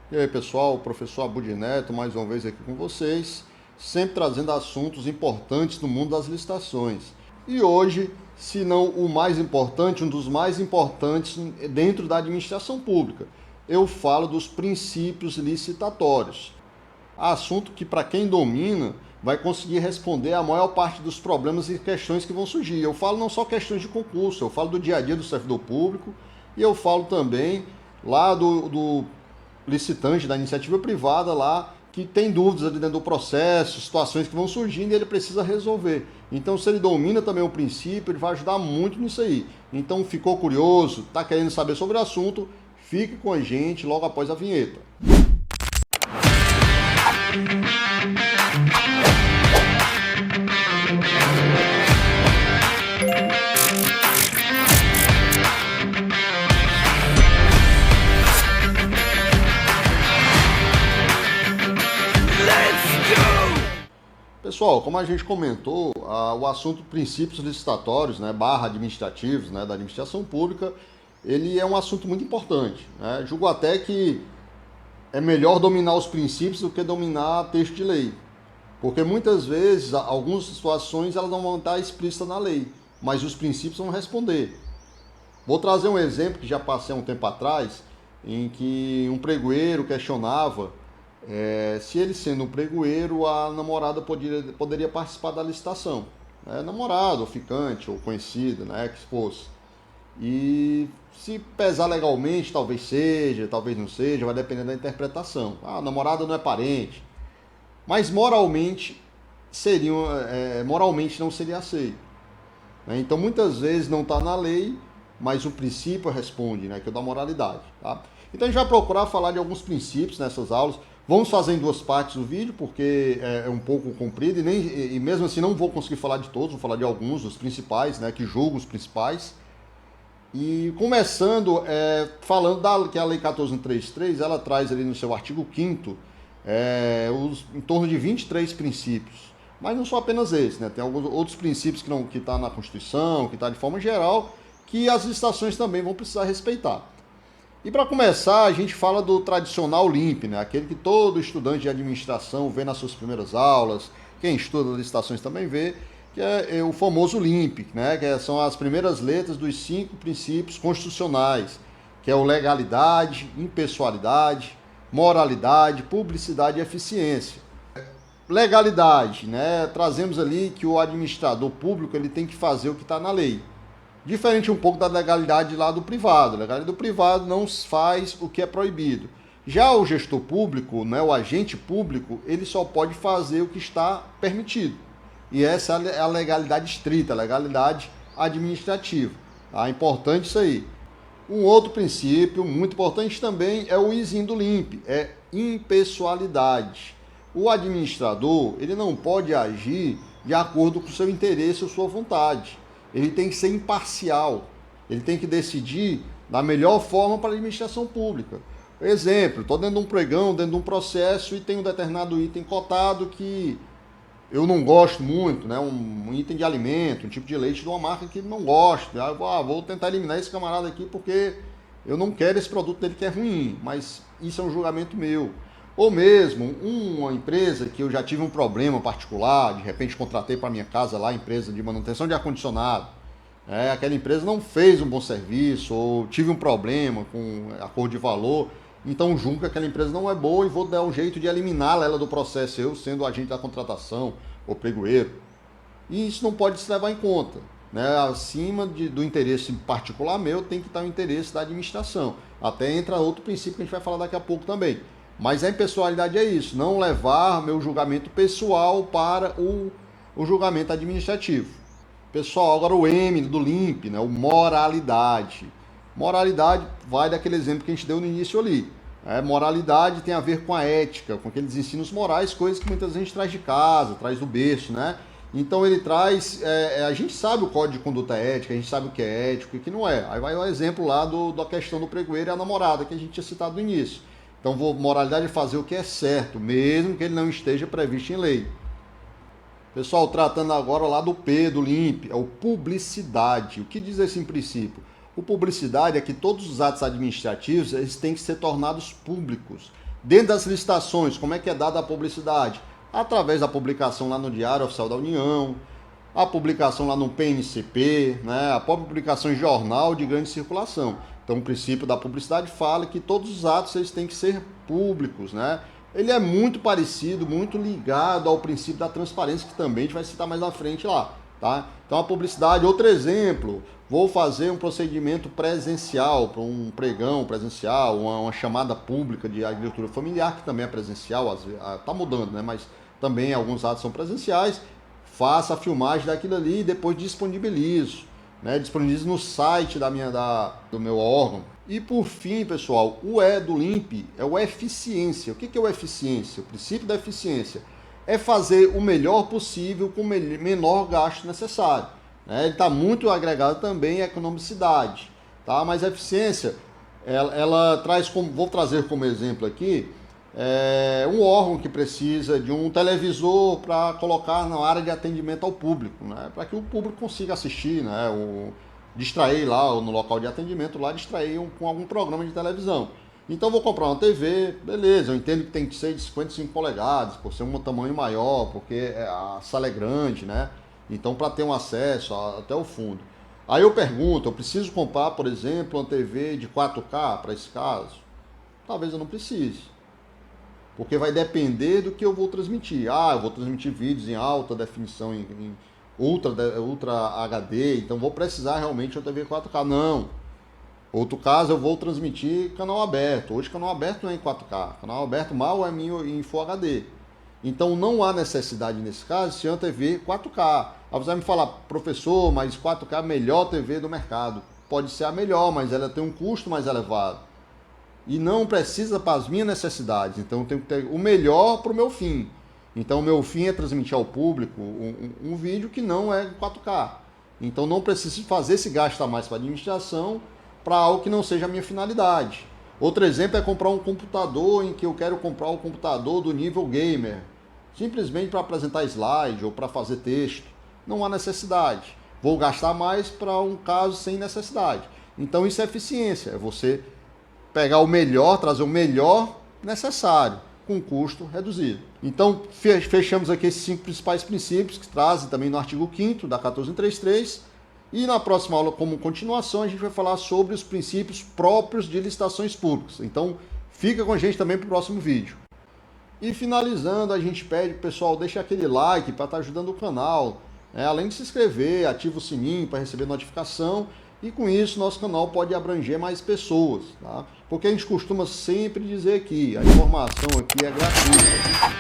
E aí, pessoal, o professor Abud Neto, mais uma vez aqui com vocês, sempre trazendo assuntos importantes do mundo das licitações. E hoje, se não o mais importante, um dos mais importantes dentro da administração pública, eu falo dos princípios licitatórios. Assunto que, para quem domina, vai conseguir responder a maior parte dos problemas e questões que vão surgir. Eu falo não só questões de concurso, eu falo do dia a dia do servidor público e eu falo também lá do licitante da iniciativa privada lá que tem dúvidas ali dentro do processo, situações que vão surgindo e ele precisa resolver. Então, se ele domina também o princípio, ele vai ajudar muito nisso aí. Então, ficou curioso, está querendo saber sobre o assunto, fique com a gente logo após a vinheta. Pessoal, como a gente comentou, o assunto princípios licitatórios, né, barra administrativos, né, da administração pública, ele é um assunto muito importante, né? Julgo até que é melhor dominar os princípios do que dominar texto de lei. Porque muitas vezes, algumas situações elas não vão estar explícitas na lei, mas os princípios vão responder. Vou trazer um exemplo que já passei há um tempo atrás, em que um pregoeiro questionava se ele sendo um pregoeiro, a namorada poderia participar da licitação. Namorado, ou ficante, ou conhecida, né, que fosse. E se pesar legalmente, talvez seja, talvez não seja, vai depender da interpretação. A namorada não é parente. Mas moralmente não seria aceito. Então muitas vezes não está na lei, mas o princípio responde, né, que é o da moralidade. Tá? Então a gente vai procurar falar de alguns princípios nessas aulas. Vamos fazer em duas partes o vídeo, porque é um pouco comprido e mesmo assim não vou conseguir falar de todos, vou falar de alguns, dos principais, né, que julgo os principais. E começando falando que a Lei 14.133, ela traz ali no seu artigo 5º em torno de 23 princípios. Mas não são apenas esses, né? Tem alguns outros princípios que estão na Constituição, que está de forma geral, que as licitações também vão precisar respeitar. E para começar, a gente fala do tradicional LIMP, né? Aquele que todo estudante de administração vê nas suas primeiras aulas, quem estuda licitações também vê, que é o famoso LIMP, né? Que são as primeiras letras dos 5 princípios constitucionais, que é o legalidade, impessoalidade, moralidade, publicidade e eficiência. Legalidade, né? Trazemos ali que o administrador público ele tem que fazer o que está na lei. Diferente um pouco da legalidade lá do privado. A legalidade do privado não faz o que é proibido. Já o gestor público, né, o agente público, ele só pode fazer o que está permitido. E essa é a legalidade estrita, a legalidade administrativa. Tá? Importante isso aí. Um outro princípio muito importante também é o izinho do LIMP, é impessoalidade. O administrador ele não pode agir de acordo com o seu interesse ou sua vontade. Ele tem que ser imparcial. Ele tem que decidir da melhor forma para a administração pública. Exemplo, estou dentro de um pregão, dentro de um processo e tem um determinado item cotado que eu não gosto muito, né? Um item de alimento, um tipo de leite de uma marca que não gosto. Vou tentar eliminar esse camarada aqui porque eu não quero esse produto dele que é ruim, mas isso é um julgamento meu. Ou mesmo uma empresa que eu já tive um problema particular, de repente contratei para minha casa lá, empresa de manutenção de ar-condicionado. Aquela empresa não fez um bom serviço, ou tive um problema com acordo de valor, então julgo que aquela empresa não é boa e vou dar um jeito de eliminá-la ela do processo, eu sendo o agente da contratação ou pregoeiro. E isso não pode se levar em conta. Né? Acima do interesse particular meu, tem que estar o interesse da administração. Até entra outro princípio que a gente vai falar daqui a pouco também. Mas a impessoalidade é isso, não levar meu julgamento pessoal para o julgamento administrativo. Pessoal, agora o M do LIMP, né, o moralidade. Moralidade vai daquele exemplo que a gente deu no início ali. Moralidade tem a ver com a ética, com aqueles ensinos morais, coisas que muitas vezes a gente traz de casa, traz do berço, né? Então ele traz, a gente sabe o código de conduta ética, a gente sabe o que é ético e o que não é. Aí vai o exemplo lá da questão do pregoeiro e a namorada, que a gente tinha citado no início. Então, moralidade é fazer o que é certo, mesmo que ele não esteja previsto em lei. Pessoal, tratando agora lá do P, do LIMP, é o publicidade. O que diz esse princípio? O publicidade é que todos os atos administrativos eles têm que ser tornados públicos, Dentro das licitações, como é que é dada a publicidade? Através da publicação lá no Diário Oficial da União, a publicação lá no PNCP, né, a própria publicação em jornal de grande circulação. Então, o princípio da publicidade fala que todos os atos eles têm que ser públicos, né? Ele é muito parecido, muito ligado ao princípio da transparência, que também a gente vai citar mais na frente lá, tá? Então, a publicidade, outro exemplo, vou fazer um procedimento presencial, para um pregão presencial, uma chamada pública de agricultura familiar, que também é presencial, está mudando, né? Mas também alguns atos são presenciais. Faça a filmagem daquilo ali e depois disponibilizo, né? Disponibilizo no site do meu órgão. E por fim, pessoal, o E do LIMP é o eficiência. O que é o eficiência? O princípio da eficiência é fazer o melhor possível com o menor gasto necessário, né? Ele está muito agregado também à economicidade, tá? Mas a eficiência, ela traz como, vou trazer como exemplo aqui, um órgão que precisa de um televisor para colocar na área de atendimento ao público, né? Para que o público consiga assistir, né? Distrair lá no local de atendimento, lá distrair com algum programa de televisão. Então vou comprar uma TV, beleza, eu entendo que tem que ser de 55 polegadas, por ser um tamanho maior, porque a sala é grande, né? Então para ter um acesso até o fundo. Aí eu pergunto, eu preciso comprar, por exemplo, uma TV de 4K para esse caso? Talvez eu não precise. Porque vai depender do que eu vou transmitir. Eu vou transmitir vídeos em alta definição, em Ultra HD, então vou precisar realmente de uma TV 4K. Não. Outro caso, eu vou transmitir canal aberto. Hoje, canal aberto não é em 4K. Canal aberto mal é em Full HD. Então, não há necessidade, nesse caso, de ser uma TV 4K. Aí você vai me falar, professor, mas 4K é a melhor TV do mercado. Pode ser a melhor, mas ela tem um custo mais elevado. E não precisa para as minhas necessidades. Então, eu tenho que ter o melhor para o meu fim. Então, o meu fim é transmitir ao público um vídeo que não é 4K. Então, não preciso fazer esse gasto a mais para a administração para algo que não seja a minha finalidade. Outro exemplo é comprar um computador em que eu quero comprar um computador do nível gamer. Simplesmente para apresentar slide ou para fazer texto. Não há necessidade. Vou gastar mais para um caso sem necessidade. Então, isso é eficiência. É você pegar o melhor, trazer o melhor necessário, com custo reduzido. Então, fechamos aqui esses 5 principais princípios que trazem também no artigo 5º da 14133. E na próxima aula, como continuação, a gente vai falar sobre os princípios próprios de licitações públicas. Então, fica com a gente também para o próximo vídeo. E finalizando, a gente pede, pessoal, deixa aquele like para estar ajudando o canal. Além de se inscrever, ativa o sininho para receber notificação. E com isso, nosso canal pode abranger mais pessoas, tá? Porque a gente costuma sempre dizer que a informação aqui é gratuita,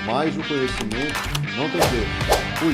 mas o conhecimento não tem preço. Fui!